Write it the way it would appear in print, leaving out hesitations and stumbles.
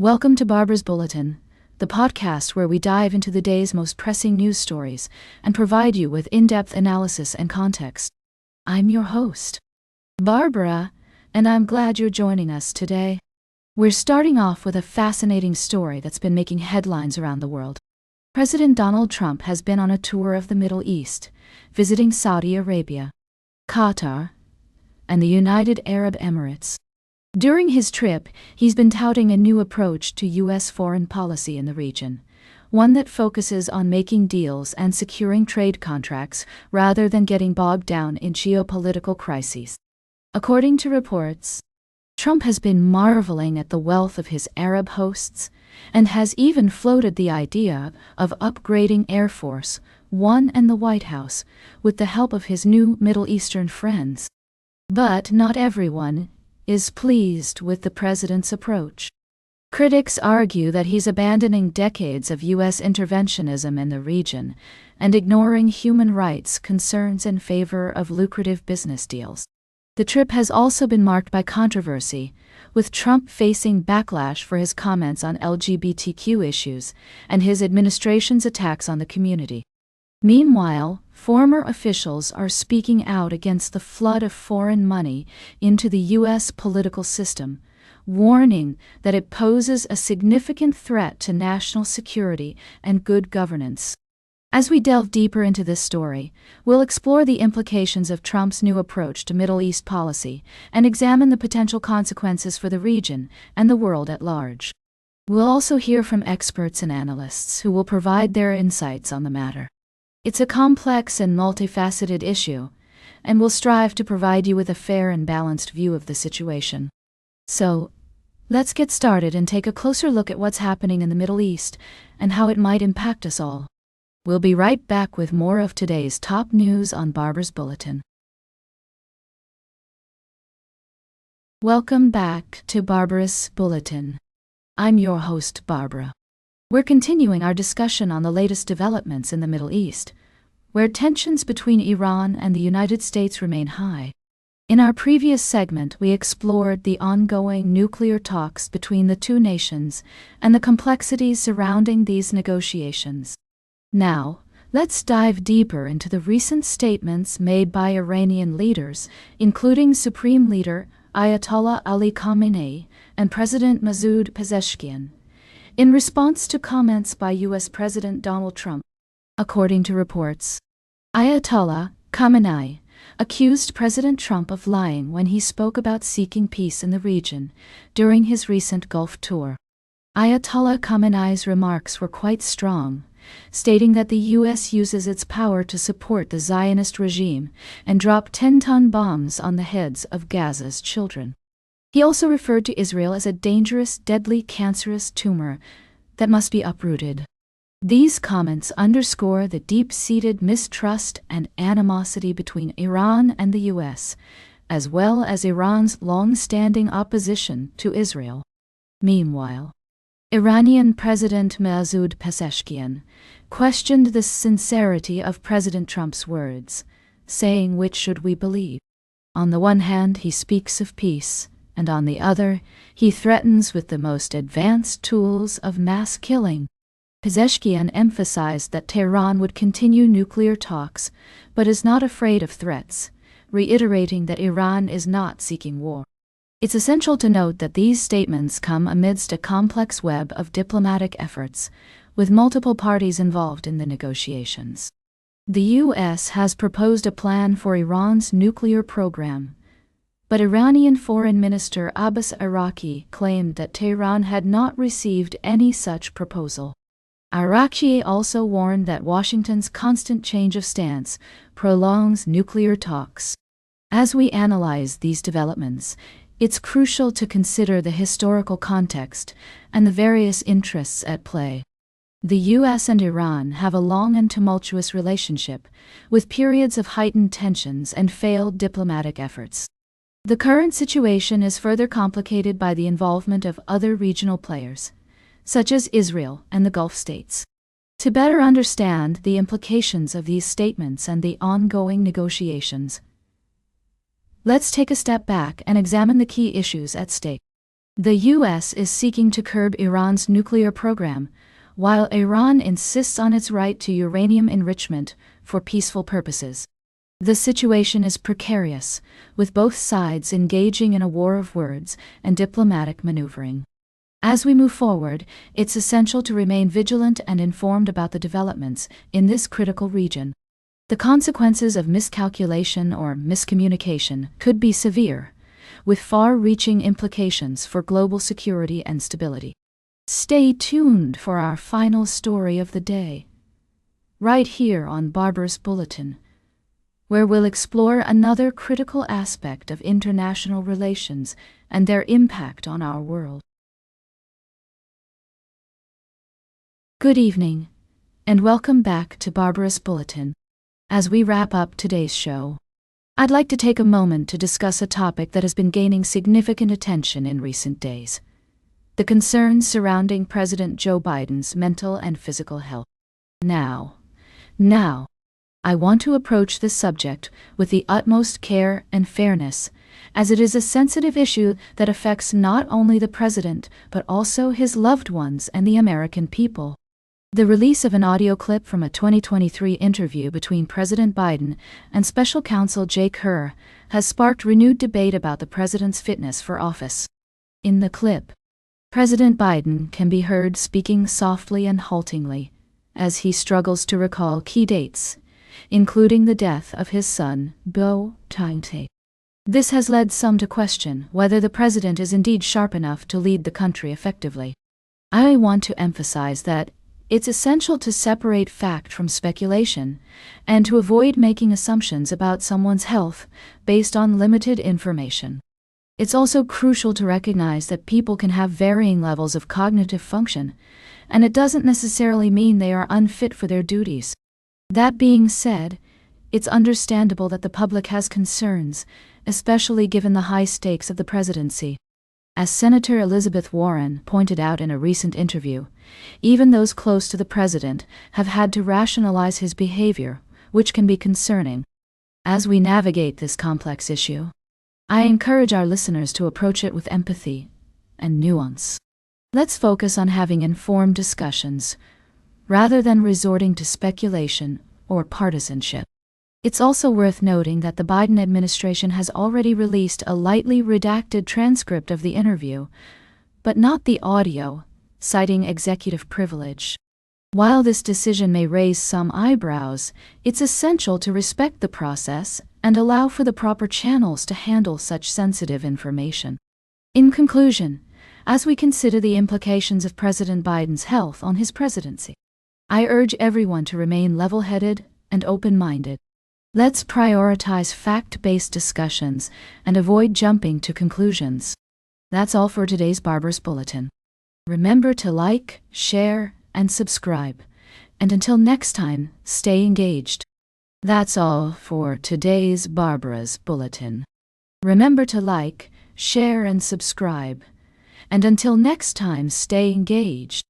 Welcome to Barbara's Bulletin, the podcast where we dive into the day's most pressing news stories and provide you with in-depth analysis and context. I'm your host, Barbara, and I'm glad you're joining us today. We're starting off with a fascinating story that's been making headlines around the world. President Donald Trump has been on a tour of the Middle East, visiting Saudi Arabia, Qatar, and the United Arab Emirates. During his trip, he's been touting a new approach to U.S. foreign policy in the region, one that focuses on making deals and securing trade contracts rather than getting bogged down in geopolitical crises. According to reports, Trump has been marveling at the wealth of his Arab hosts and has even floated the idea of upgrading Air Force One and the White House with the help of his new Middle Eastern friends. But not everyone is pleased with the president's approach. Critics argue that he's abandoning decades of U.S. interventionism in the region and ignoring human rights concerns in favor of lucrative business deals. The trip has also been marked by controversy, with Trump facing backlash for his comments on LGBTQ issues and his administration's attacks on the community. Meanwhile, former officials are speaking out against the flood of foreign money into the U.S. political system, warning that it poses a significant threat to national security and good governance. As we delve deeper into this story, we'll explore the implications of Trump's new approach to Middle East policy and examine the potential consequences for the region and the world at large. We'll also hear from experts and analysts who will provide their insights on the matter. It's a complex and multifaceted issue, and we'll strive to provide you with a fair and balanced view of the situation. So, let's get started and take a closer look at what's happening in the Middle East and how it might impact us all. We'll be right back with more of today's top news on Barbara's Bulletin. Welcome back to Barbara's Bulletin. I'm your host, Barbara. We're continuing our discussion on the latest developments in the Middle East, where tensions between Iran and the United States remain high. In our previous segment, we explored the ongoing nuclear talks between the two nations and the complexities surrounding these negotiations. Now, let's dive deeper into the recent statements made by Iranian leaders, including Supreme Leader Ayatollah Ali Khamenei and President Masoud Pezeshkian, in response to comments by U.S. President Donald Trump. According to reports, Ayatollah Khamenei accused President Trump of lying when he spoke about seeking peace in the region during his recent Gulf tour. Ayatollah Khamenei's remarks were quite strong, stating that the U.S. uses its power to support the Zionist regime and drop 10-ton bombs on the heads of Gaza's children. He also referred to Israel as a dangerous, deadly, cancerous tumor that must be uprooted. These comments underscore the deep-seated mistrust and animosity between Iran and the U.S., as well as Iran's long-standing opposition to Israel. Meanwhile, Iranian President Masoud Pezeshkian questioned the sincerity of President Trump's words, saying, "Which should we believe? On the one hand, he speaks of peace, and on the other, he threatens with the most advanced tools of mass killing." Pezeshkian emphasized that Tehran would continue nuclear talks, but is not afraid of threats, reiterating that Iran is not seeking war. It's essential to note that these statements come amidst a complex web of diplomatic efforts, with multiple parties involved in the negotiations. The U.S. has proposed a plan for Iran's nuclear program, but Iranian Foreign Minister Abbas Araqchi claimed that Tehran had not received any such proposal. Araqchi also warned that Washington's constant change of stance prolongs nuclear talks. As we analyze these developments, it's crucial to consider the historical context and the various interests at play. The U.S. and Iran have a long and tumultuous relationship, with periods of heightened tensions and failed diplomatic efforts. The current situation is further complicated by the involvement of other regional players, such as Israel and the Gulf states. To better understand the implications of these statements and the ongoing negotiations, let's take a step back and examine the key issues at stake. The U.S. is seeking to curb Iran's nuclear program, while Iran insists on its right to uranium enrichment for peaceful purposes. The situation is precarious, with both sides engaging in a war of words and diplomatic maneuvering. As we move forward, it's essential to remain vigilant and informed about the developments in this critical region. The consequences of miscalculation or miscommunication could be severe, with far-reaching implications for global security and stability. Stay tuned for our final story of the day, right here on Barbara's Bulletin, where we'll explore another critical aspect of international relations and their impact on our world. Good evening, and welcome back to Barbara's Bulletin. As we wrap up today's show, I'd like to take a moment to discuss a topic that has been gaining significant attention in recent days: the concerns surrounding President Joe Biden's mental and physical health. Now, I want to approach this subject with the utmost care and fairness, as it is a sensitive issue that affects not only the president but also his loved ones and the American people. The release of an audio clip from a 2023 interview between President Biden and Special Counsel Jake Herr has sparked renewed debate about the president's fitness for office. In the clip, President Biden can be heard speaking softly and haltingly as he struggles to recall key dates, including the death of his son, Beau Tainte. This has led some to question whether the president is indeed sharp enough to lead the country effectively. I want to emphasize that it's essential to separate fact from speculation and to avoid making assumptions about someone's health based on limited information. It's also crucial to recognize that people can have varying levels of cognitive function, and it doesn't necessarily mean they are unfit for their duties. That being said, it's understandable that the public has concerns, especially given the high stakes of the presidency. As Senator Elizabeth Warren pointed out in a recent interview, even those close to the president have had to rationalize his behavior, which can be concerning. As we navigate this complex issue, I encourage our listeners to approach it with empathy and nuance. Let's focus on having informed discussions, rather than resorting to speculation or partisanship. It's also worth noting that the Biden administration has already released a lightly redacted transcript of the interview, but not the audio, citing executive privilege. While this decision may raise some eyebrows, it's essential to respect the process and allow for the proper channels to handle such sensitive information. In conclusion, as we consider the implications of President Biden's health on his presidency, I urge everyone to remain level-headed and open-minded. Let's prioritize fact-based discussions and avoid jumping to conclusions. That's all for today's Barbara's Bulletin. Remember to like, share, and subscribe. And until next time, stay engaged. That's all for today's Barbara's Bulletin. Remember to like, share, and subscribe. And until next time, stay engaged.